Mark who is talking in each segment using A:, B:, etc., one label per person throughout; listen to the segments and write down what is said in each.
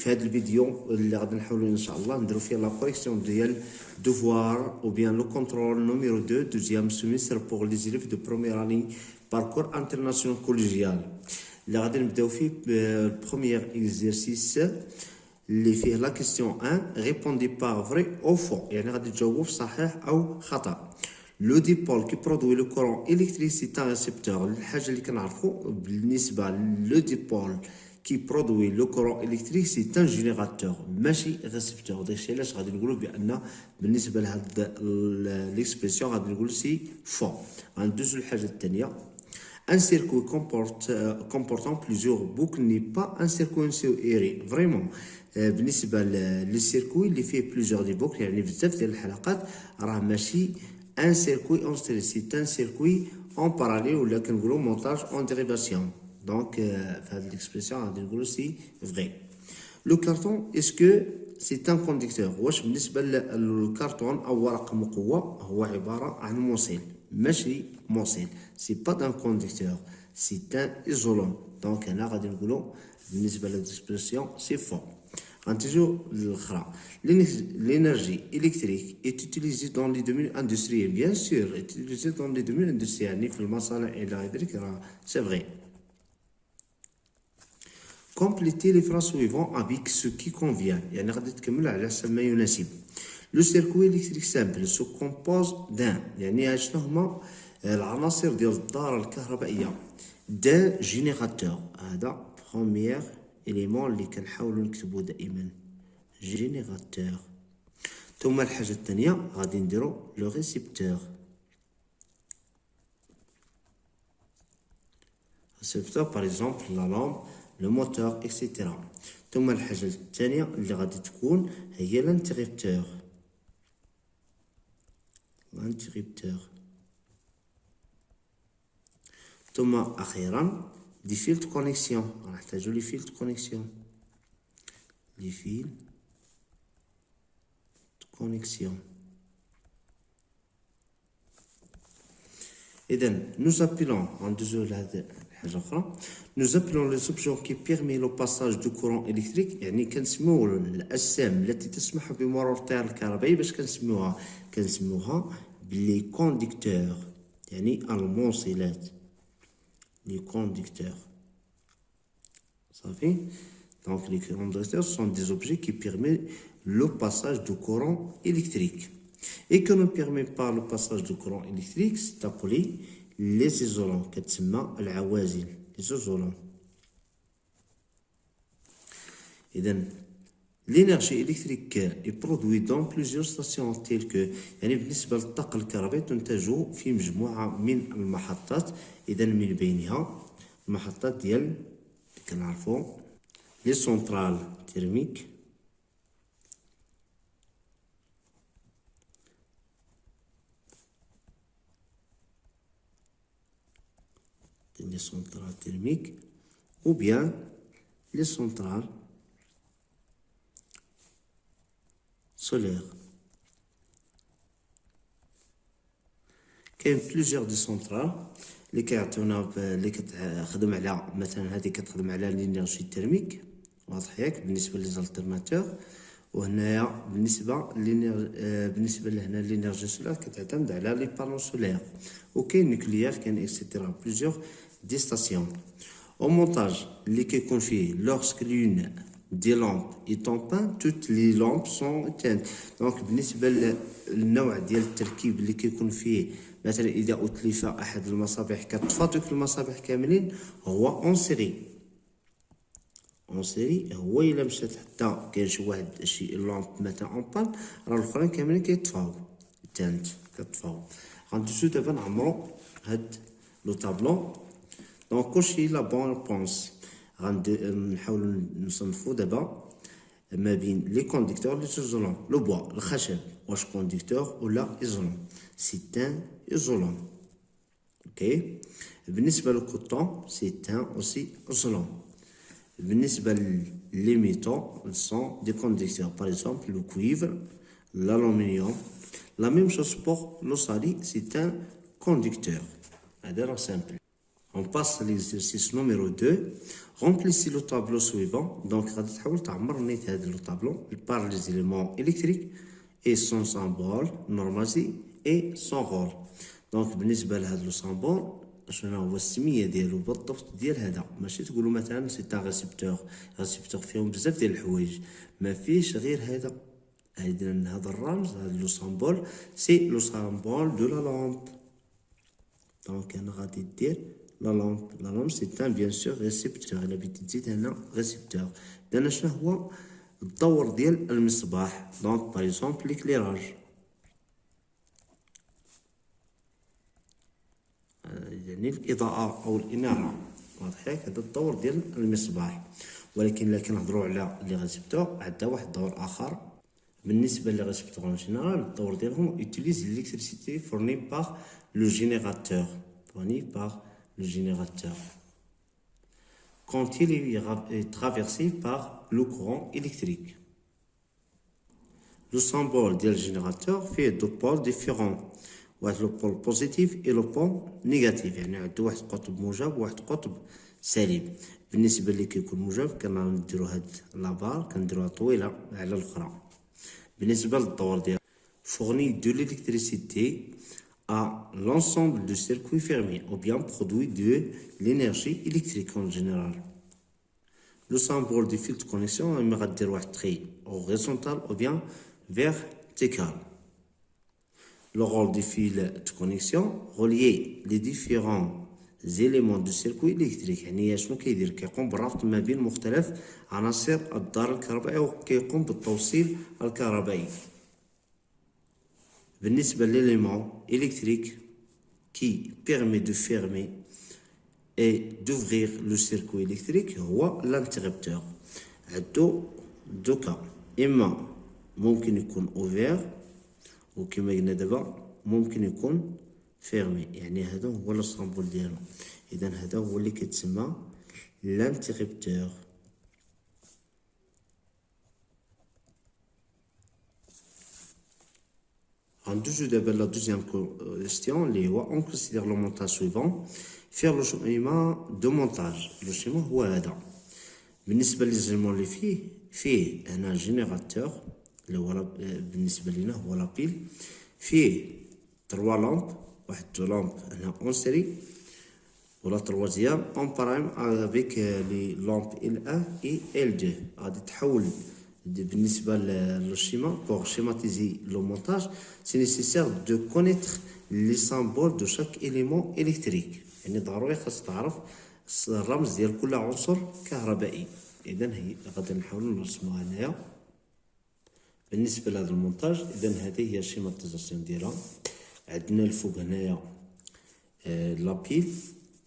A: في هذا الفيديو اللي غادي نحاولوا ان شاء الله نديرو فيه لا كوريكسيون ديال devoir ou bien le contrôle numéro 2 deuxième semestre pour les élèves de première année parcours international collégial. اللي غادي نبداو فيه بالبروميير اكزرسيس اللي فيه لا كيستيون 1 répondez par vrai ou faux، يعني غادي تجاوبوا في صحيح او خطا. لو ديبول كي برودوي لو كورون الكتريك سي ان ريسبتور. الحاجه اللي كنعرفوا بالنسبه لو ديبول كي برودوي لو كورون الكتريك سي ان جينيراتور ماشي ريسبتور. داكشي علاش غادي نقولوا بان بالنسبه لهاد ليكسبرسيون غادي نقول سي فو. غندوزو للحاجه الثانيه. Un circuit comportant plusieurs boucles n'est pas un circuit serré. Vraiment. بالنسبه للسيركوي اللي فيه بليزيور دي بوكل يعني بزاف ديال الحلقات راه ماشي ان سيركوي اون ستري، سي ان سيركوي اون باراليل ولا كنقولوا مونتاج اون ديريفاسيون. دونك في هذه ليكسبرسيون غادي نقولوا سي فري. لو كارتون اسكو سي ان كونديكتور. واش بالنسبه للكرتون او ورق مقوى هو عباره عن موصل ماشي موصل، سي با دان كونديكتور سي ان ايزولون. دونك هنا غادي نقولوا بالنسبه للإكسبرسيون سي فو. غنتيجو للأخرى. l'énergie électrique est utilisée dans les domaines industriels. Bien sûr, est utilisée dans les domaines industriels. يعني في المصانع إلى ذلك راه c'est vrai. Complétez les phrases suivantes avec ce qui convient. يعني غادي تكمل على حسب ما يناسب. Le circuit électrique simple se compose d'un، يعني شنو هما العناصر ديال الدارة الكهربائية. d'un générateur. هذا premier élément اللي كنحاولوا نكتبوه دائما générateur. ثم الحاجة الثانية غادي نديرو لو récepteur. récepteur par exemple la lampe le moteur etc. ثم الحاجة الثانية اللي غادي تكون هي l'interrupteur. ثم أخيرا دي فيل دو كونيكسيون. غنحتاجو لي فيل دو كونيكسيون. لي فيل دو كونيكسيون. إذن nous appelons غندوزو لهاد الحاجة أخرى. nous appelons les objets qui permet le passage du courant électrique، يعني كنسميو الأجسام التي تسمح بمرور التيار الكهربائي باش كنسميوها بلي كونديكتور، يعني الموصلات. les conducteurs. صافي. Donc les conducteurs sont des objets qui permettent le passage du courant électrique et que ne permet pas le passage du courant électrique c'est appelé les isolants. كتسمى العوازل les isolants. إذن l'énergie électrique est produite dans plusieurs stations telles que، يعني بالنسبة للطاقة الكهربائية تنتج في مجموعة من المحطات. إذا من بينها المحطات ديال اللي كنعرفو لي سونترال تيرميك، لي سونترال تيرميك ou bien les centrales solaires. كاين بليزيور دي سونترال اللي كيعطيونا اللي كتخدم على مثلا هذه كتخدم على لينيرجي تيرميك واضح ياك بالنسبه لي زالتيرناتور. وهنايا بالنسبه لهنا لينيرجي سولار كتعتمد على لي بانو سولير. وكاين نيكليير كاين اكسيتيرا بليزيور دي ستاسيون. او مونتاج اللي كيكون فيه lorsque l'une des lampes est en panne toutes les lampes sont éteintes. دونك بالنسبه للنوع ديال التركيب اللي كيكون فيه مثلا اذا اتلف احد المصابيح كتطفى دوك المصابيح كاملين هو اون سيري. اون سيري هو الا مشات حتى كاين شي لامب مثلا اون بان راه الاخرين كاملين كيطفاو تانت كتطفاو. غندوزو دابا نعمرو هاد لو طابلو. دونك كلشي لا بون ريبونس. غنحاولوا نصنفوا دابا ما بين لي كونديكتور لي ايزولون. لو بوا الخشب واش كونديكتور ولا ايزولون؟ سي ان ايزولون. اوكي. بالنسبه للكوطون سي ان اوسي ايزولون. بالنسبه لي ميتaux سون دي كونديكتور باغ اكزومبل لو كويفر l'aluminium. La même chose pour l'osali, c'est un conducteur. هذا راه سامبل. On passe à l'exercice numéro 2. Remplissez le tableau suivant. Donc, غادي تحاول تعمر نيت هذا le tableau par les éléments électriques et son symbole normalisé et son rôle. Donc, بالنسبة لهذا le symbole شنو هو السميه ديالو بالضبط ديال هذا. ماشي تقولوا مثلا سي تاع ريسيبتور فيهم بزاف ديال الحوايج، ما فيش غير هذا. اذا هذا الرمز هذا لو سامبول سي لو سامبول دو لا لامب. دونك انا غادي دير لا لامب سي تان بيان سور ريسيبتور. الا بغيتي تزيد هنا ريسيبتور. اذا شنو هو الدور ديال المصباح؟ دونك باغ اكزومبل ليكليراج، يعني الإضاءة أو الإنارة، واضح ياك؟ هذا الدور ديال المصباح. ولكن إلا كنهضروا على لي ريسيبتور عندها واحد الدور آخر. بالنسبة لي ريسيبتور اون جينيرال الدور ديالهم utilise l'électricité fournie par le générateur. Quand il est traversé par le courant électrique. Le symbole ديال الجينيراتور فيه دو بول ديفيرون، واحد لو بول بوزيتيف اي لو بول نيجاتيف، يعني عنده واحد قطب موجب وواحد قطب سالب. بالنسبه اللي كيكون موجب كنديرو هاد لابار كنديروها طويله على الاخرى. بالنسبه للدور ديال fournit de l'électricité à l'ensemble du circuit fermé ou bien produit de l'énergie électrique en général. Le symbole du fil de connexion اما غدير واحد تري horizontal ou bien vertical. Le rôle du fil de connexion relier les différents éléments du circuit électrique. يعني شنو كيدير؟ كيقوم بالربط ما بين مختلف عناصر الدار الكهربائي وكيقوم بالتوصيل الكهربائي. بالنسبة للإيليمون électrique qui permet de fermer et d'ouvrir le circuit électrique هو l'interrupteur. عندو دو كا، إما ممكن يكون ouvert وكما قلنا دابا ممكن يكون فيرمي، يعني هذا هو السامبول ديالو. اذا هذا هو اللي كيتسمى لانتيريبتور. غندوزو دابا لا دوزيام كويستيون اللي هو اون كونسيدير لو مونتاج سويفون. فير لو شيما دو مونتاج. لو شيما هو هذا. بالنسبه للزيمون اللي فيه هنا جينيراتور اللي هو بالنسبه لينا هو لابيل، فيه 3 لامب، واحد 2 لامب هنا اون سيري ولا تروازيام اون برايم افيك لي لامب L1 et L2. غادي تحول بالنسبه للشيما بور شيماتيزي لو مونتاج سي نيسيسير دو كونيتر لي سامبول دو شاك إليمون إلكتريك، يعني ضروري خاص تعرف الرمز ديال كل عنصر كهربائي. اذا هي غادي نحاولوا نرسموها هنايا بالنسبه لهذا المونتاج. اذا هذه هي الشيماتيزاسيون ديالها. عندنا الفوق هنايا لابيل،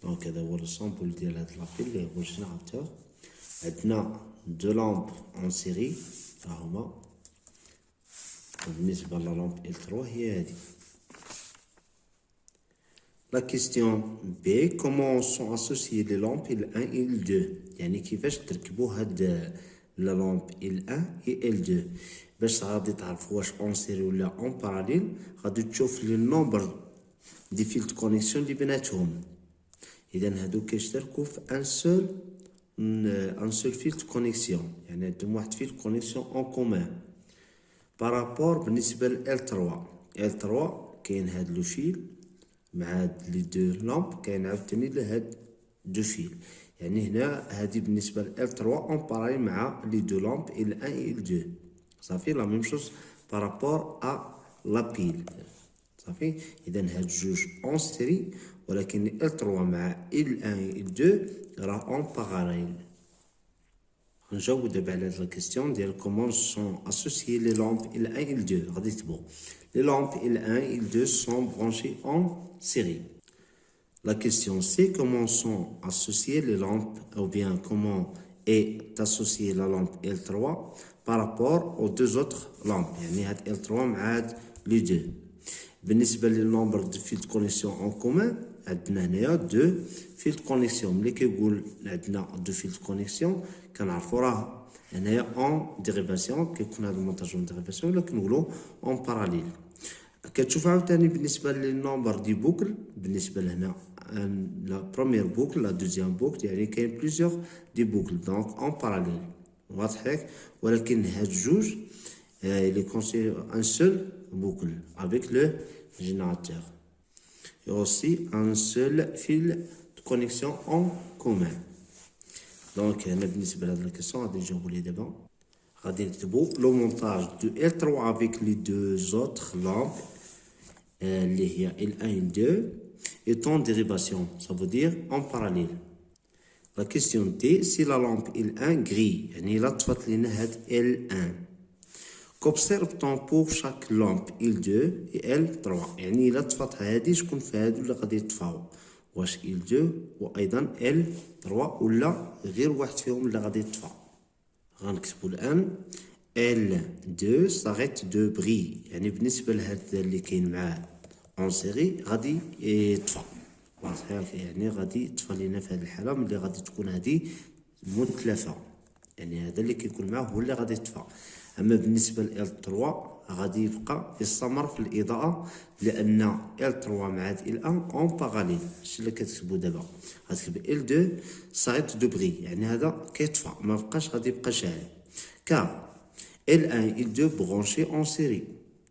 A: دونك هذا هو السامبول ديال هاد لابيل اللي هو الجينيراتور. عندنا دو لامب اون سيري ها هما. بالنسبه للامب L3 هي هذه. La question B, comment sont associées les lampes L1 et L2؟ يعني كيفاش تركبوا هاد لا لامب L1 et L2 باش غادي تعرفوا واش اون سيري ولا اون باراليل. غادي تشوف لي نومبر دي فيل دو كونيكسيون اللي بيناتهم. اذا هادو كيشتركوا في ان سول فيل دو كونيكسيون، يعني عندهم واحد فيل دو كونيكسيون اون كومان. بارابور بالنسبه ل L3 كاين هاد لو فيل مع هاد لي دو لامب، كاين عاوتاني لهاد دو فيل. يعني هنا هادي بالنسبه ل L3 اون باراليل مع لي دو لامب L1 et L2. صافي لا ميم شوز بارابور ا لا بيل. صافي اذا هاد جوج اون سيري، ولكن L3 مع L1 et L2 راه اون باراليل. نجاوب دابا على هاد الكيستيون ديال كومون سون اسوسيي لي لامب L1 et L2. غادي تبو les lampes L1 et L2 sont branchées en série. La question c'est comment sont associées les lampes, ou bien comment est associée la lampe L3 par rapport aux deux autres lampes. يعني هاد L3 مع هاد les deux. بالنسبة للنمبر دو فيل دو كونيكسيون اون كومان عندنا هنايا دو فيل دو كونيكسيون. ملي كيقول عندنا دو فيل دو كونيكسيون كنعرفو راه هنايا اون ديريفاسيون، كيكون هذا المونتاج اون ديريفاسيون ولا كنقولو اون باراليل. كتشوف عاوتاني بالنسبه للنومبر دي بوكل، بالنسبه لهنا la première boucle, la deuxième boucle. يعني كاين plusieurs des boucles donc en parallèle. واضح ولكن هاد جوج il est considéré un seul boucle avec le générateur. Et aussi un seul fil de connexion en commun. Donc, بالنسبة لهاد la question غادي نجاوبو ليه دابا. غادي نكتبو le montage de L3 avec les deux autres lampes اللي هي L1 et L2 est en dérivation, ça veut dire en parallèle. La question D, si la lampe L1 grille, يعني إلا طفات لينا هاد L1. Qu'observe-t-on pour chaque lampe L2 et L3 يعني إلا طفات هادي شكون في هادو اللي غادي يطفاو واش L2 وأيضا L3 ولا غير واحد فيهم اللي غادي يطفى غنكتبو الآن L2 s'arrête de briller يعني بالنسبة لهاد اللي كاين معاه اون سيري غادي يطفى واضح يعني غادي يطفى لينا في هاد الحالة ملي غادي تكون هادي متلفة يعني هذا اللي كيكون معاه هو اللي غادي يطفى. اما بالنسبه ل L3 غادي يبقى يستمر في الاضاءه لان L3 مع L1 اون باراليل. هادشي اللي كتكتبو دابا غتكتب L2 s'arrête de briller يعني هذا كيطفى ما بقاش غادي يبقى شاعل. كار L1 L2 برونشي اون سيري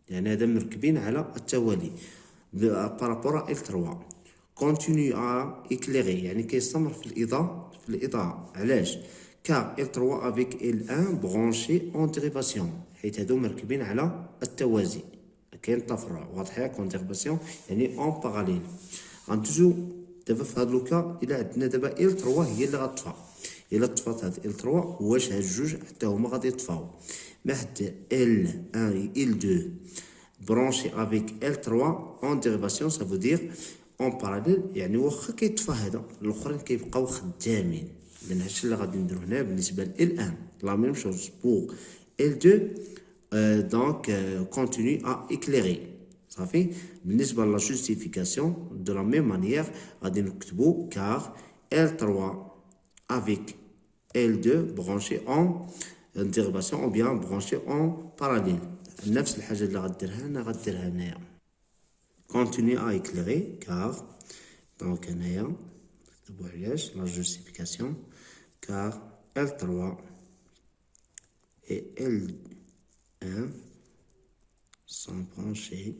A: يعني هذا مركبين على التوالي بارابور L3 continue à éclairer يعني كيستمر في الاضاءه علاش car L3 avec L1 branché en dérivation حيت هادو مركبين على التوازي كاين تفرع واضحه كون ديريفاسيون يعني اون باراليل. غندوزو دابا في هاد لوكا الا عندنا دابا L3 هي اللي غتطفى الا طفات هاد L3 واش هاد الجوج حتى هما غادي يطفاو ما حتى L1 et L2 branché avec L3 en dérivation ça veut dire en parallèle يعني واخا كيطفى هذا الاخرين كيبقاو خدامين. لأن هادشي اللي غادي نديرو هنا بالنسبة ل L1 لا ميم شوز بوغ L2 donc continue à éclairer صافي. بالنسبة لا جوستيفيكاسيون دو لا ميم مانيير غادي نكتبو car L3 avec L2 branché en dérivation ou bien branché en parallèle نفس الحاجة اللي غديرها هنا غديرها هنايا continue à éclairer car donc هنايا نكتبو علاش لا جوستيفيكاسيون car L3 et L1 sont branchés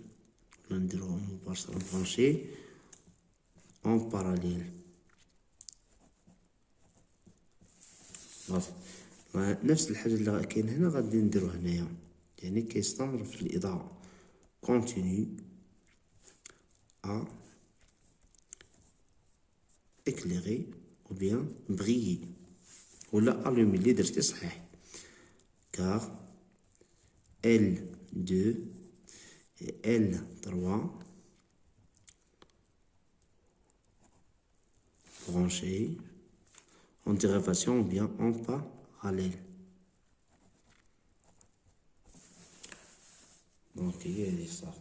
A: en parallèle. نفس الحاجة اللي كاين هنا غادي نديرو هنايا يعني كيستمر في الإضاءة continue à éclairer ou bien briller ولا allumer اللي درتي صحيح car L2 et L3 branchés en dérivation ou bien en parallèle. donc هي هذه صح.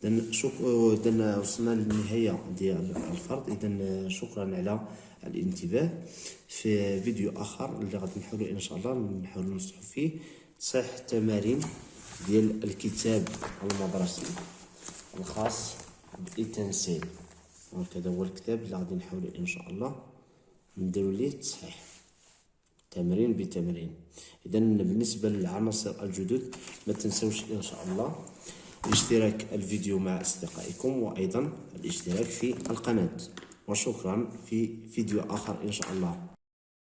A: إذن وصلنا للنهاية ديال الفرض. إذن شكرا على الانتباه. في فيديو آخر اللي غادي نحاولو إن شاء الله نحاولو نصحو فيه تصحيح التمارين ديال الكتاب المدرسي الخاص بالتنسيق. هذا هو الكتاب اللي غادي نحاولو إن شاء الله نديرو ليه تصحيح تمرين بتمرين. إذن بالنسبة للعناصر الجدد ما تنسوش إن شاء الله اشتراك الفيديو مع أصدقائكم وأيضا الاشتراك في القناة. وشكرا في فيديو آخر إن شاء الله.